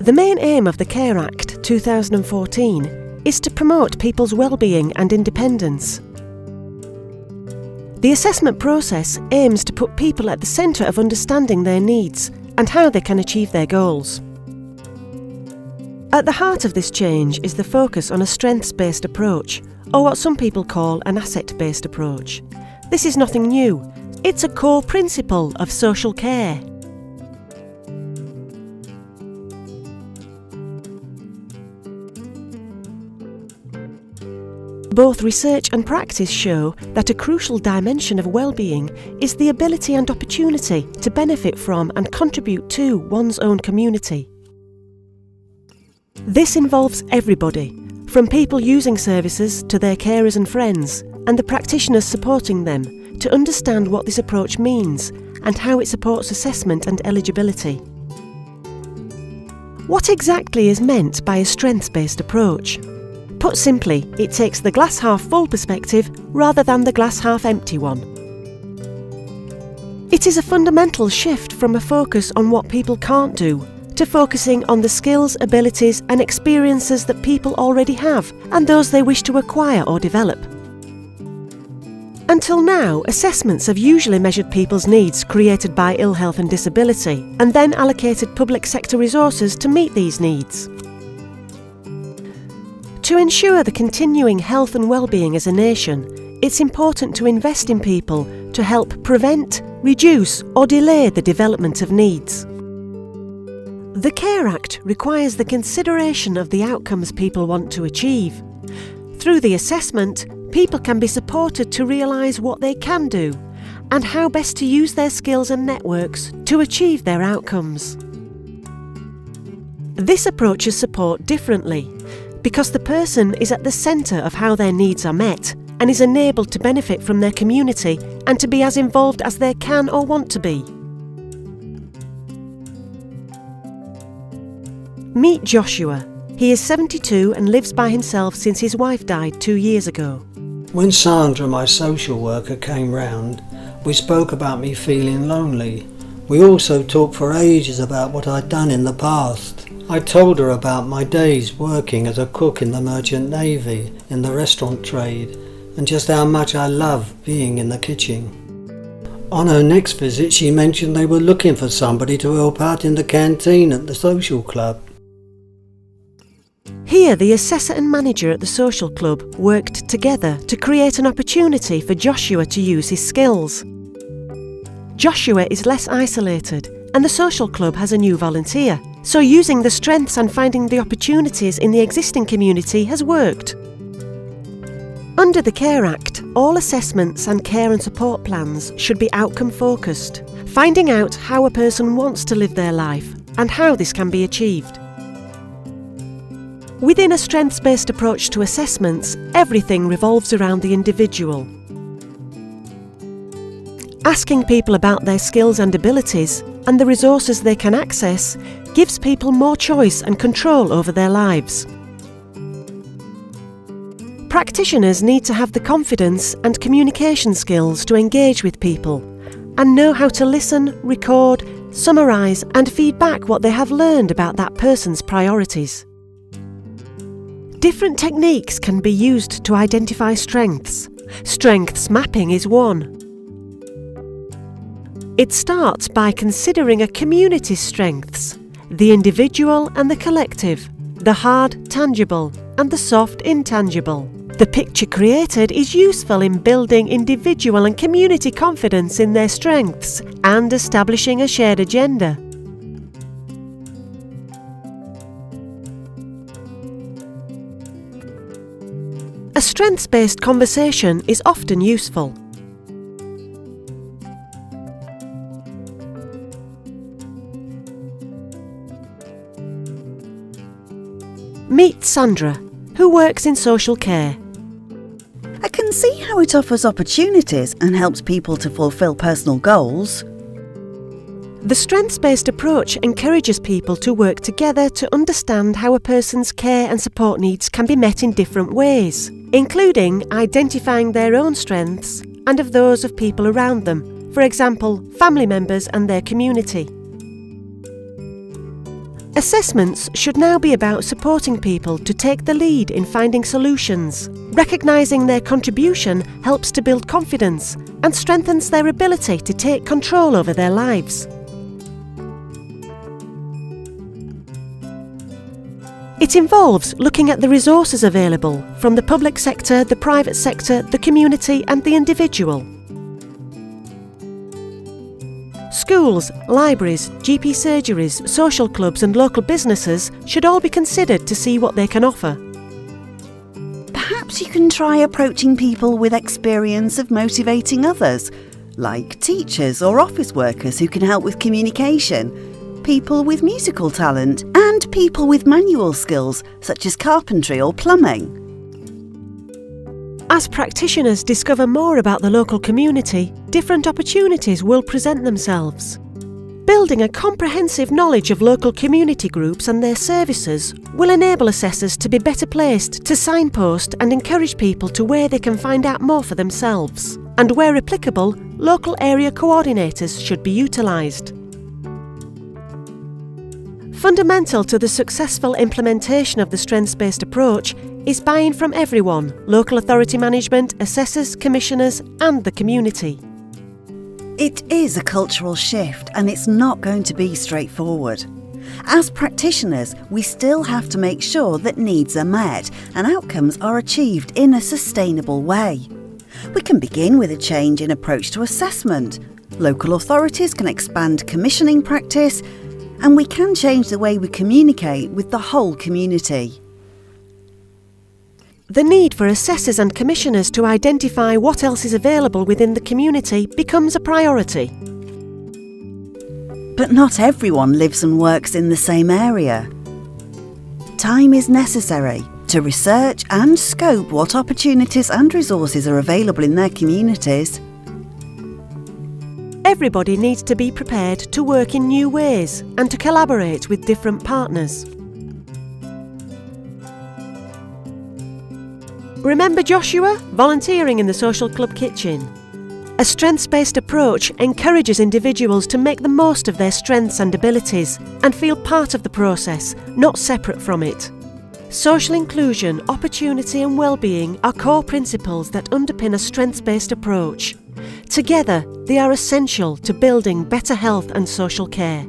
The main aim of the CARE Act 2014 is to promote people's well-being and independence. The assessment process aims to put people at the centre of understanding their needs and how they can achieve their goals. At the heart of this change is the focus on a strengths-based approach, or what some people call an asset-based approach. This is nothing new. It's a core principle of social care. Both research and practice show that a crucial dimension of well-being is the ability and opportunity to benefit from and contribute to one's own community. This involves everybody, from people using services to their carers and friends, and the practitioners supporting them, to understand what this approach means and how it supports assessment and eligibility. What exactly is meant by a strengths-based approach? Put simply, it takes the glass half full perspective rather than the glass half empty one. It is a fundamental shift from a focus on what people can't do to focusing on the skills, abilities and experiences that people already have and those they wish to acquire or develop. Until now, assessments have usually measured people's needs created by ill health and disability and then allocated public sector resources to meet these needs. To ensure the continuing health and well-being as a nation, it's important to invest in people to help prevent, reduce or delay the development of needs. The CARE Act requires the consideration of the outcomes people want to achieve. Through the assessment, people can be supported to realise what they can do and how best to use their skills and networks to achieve their outcomes. This approaches support differently, because the person is at the centre of how their needs are met and is enabled to benefit from their community and to be as involved as they can or want to be. Meet Joshua. He is 72 and lives by himself since his wife died 2 years ago. When Sandra, my social worker, came round, we spoke about me feeling lonely. We also talked for ages about what I'd done in the past. I told her about my days working as a cook in the Merchant Navy, in the restaurant trade, and just how much I love being in the kitchen. On her next visit, she mentioned they were looking for somebody to help out in the canteen at the social club. Here, the assessor and manager at the social club worked together to create an opportunity for Joshua to use his skills. Joshua is less isolated, and the social club has a new volunteer, so using the strengths and finding the opportunities in the existing community has worked. Under the CARE Act, all assessments and care and support plans should be outcome-focused, finding out how a person wants to live their life and how this can be achieved. Within a strengths-based approach to assessments, everything revolves around the individual. Asking people about their skills and abilities and the resources they can access gives people more choice and control over their lives. Practitioners need to have the confidence and communication skills to engage with people and know how to listen, record, summarise and feed back what they have learned about that person's priorities. Different techniques can be used to identify strengths. Strengths mapping is one. It starts by considering a community's strengths, the individual and the collective, the hard, tangible, and the soft, intangible. The picture created is useful in building individual and community confidence in their strengths and establishing a shared agenda. A strengths-based conversation is often useful. Meet Sandra, who works in social care. I can see how it offers opportunities and helps people to fulfil personal goals. The strengths-based approach encourages people to work together to understand how a person's care and support needs can be met in different ways, including identifying their own strengths and of those of people around them, for example, family members and their community. Assessments should now be about supporting people to take the lead in finding solutions. Recognising their contribution helps to build confidence and strengthens their ability to take control over their lives. It involves looking at the resources available from the public sector, the private sector, the community and the individual. Schools, libraries, GP surgeries, social clubs and local businesses should all be considered to see what they can offer. Perhaps you can try approaching people with experience of motivating others, like teachers or office workers who can help with communication, people with musical talent, and people with manual skills such as carpentry or plumbing. As practitioners discover more about the local community, different opportunities will present themselves. Building a comprehensive knowledge of local community groups and their services will enable assessors to be better placed to signpost and encourage people to where they can find out more for themselves. And where applicable, local area coordinators should be utilised. Fundamental to the successful implementation of the strengths-based approach is buy-in from everyone: local authority management, assessors, commissioners and the community. It is a cultural shift and it's not going to be straightforward. As practitioners, we still have to make sure that needs are met and outcomes are achieved in a sustainable way. We can begin with a change in approach to assessment. Local authorities can expand commissioning practice, and we can change the way we communicate with the whole community. The need for assessors and commissioners to identify what else is available within the community becomes a priority. But not everyone lives and works in the same area. Time is necessary to research and scope what opportunities and resources are available in their communities. Everybody needs to be prepared to work in new ways and to collaborate with different partners. Remember Joshua, volunteering in the social club kitchen? A strengths-based approach encourages individuals to make the most of their strengths and abilities and feel part of the process, not separate from it. Social inclusion, opportunity and well-being are core principles that underpin a strengths-based approach. Together, they are essential to building better health and social care.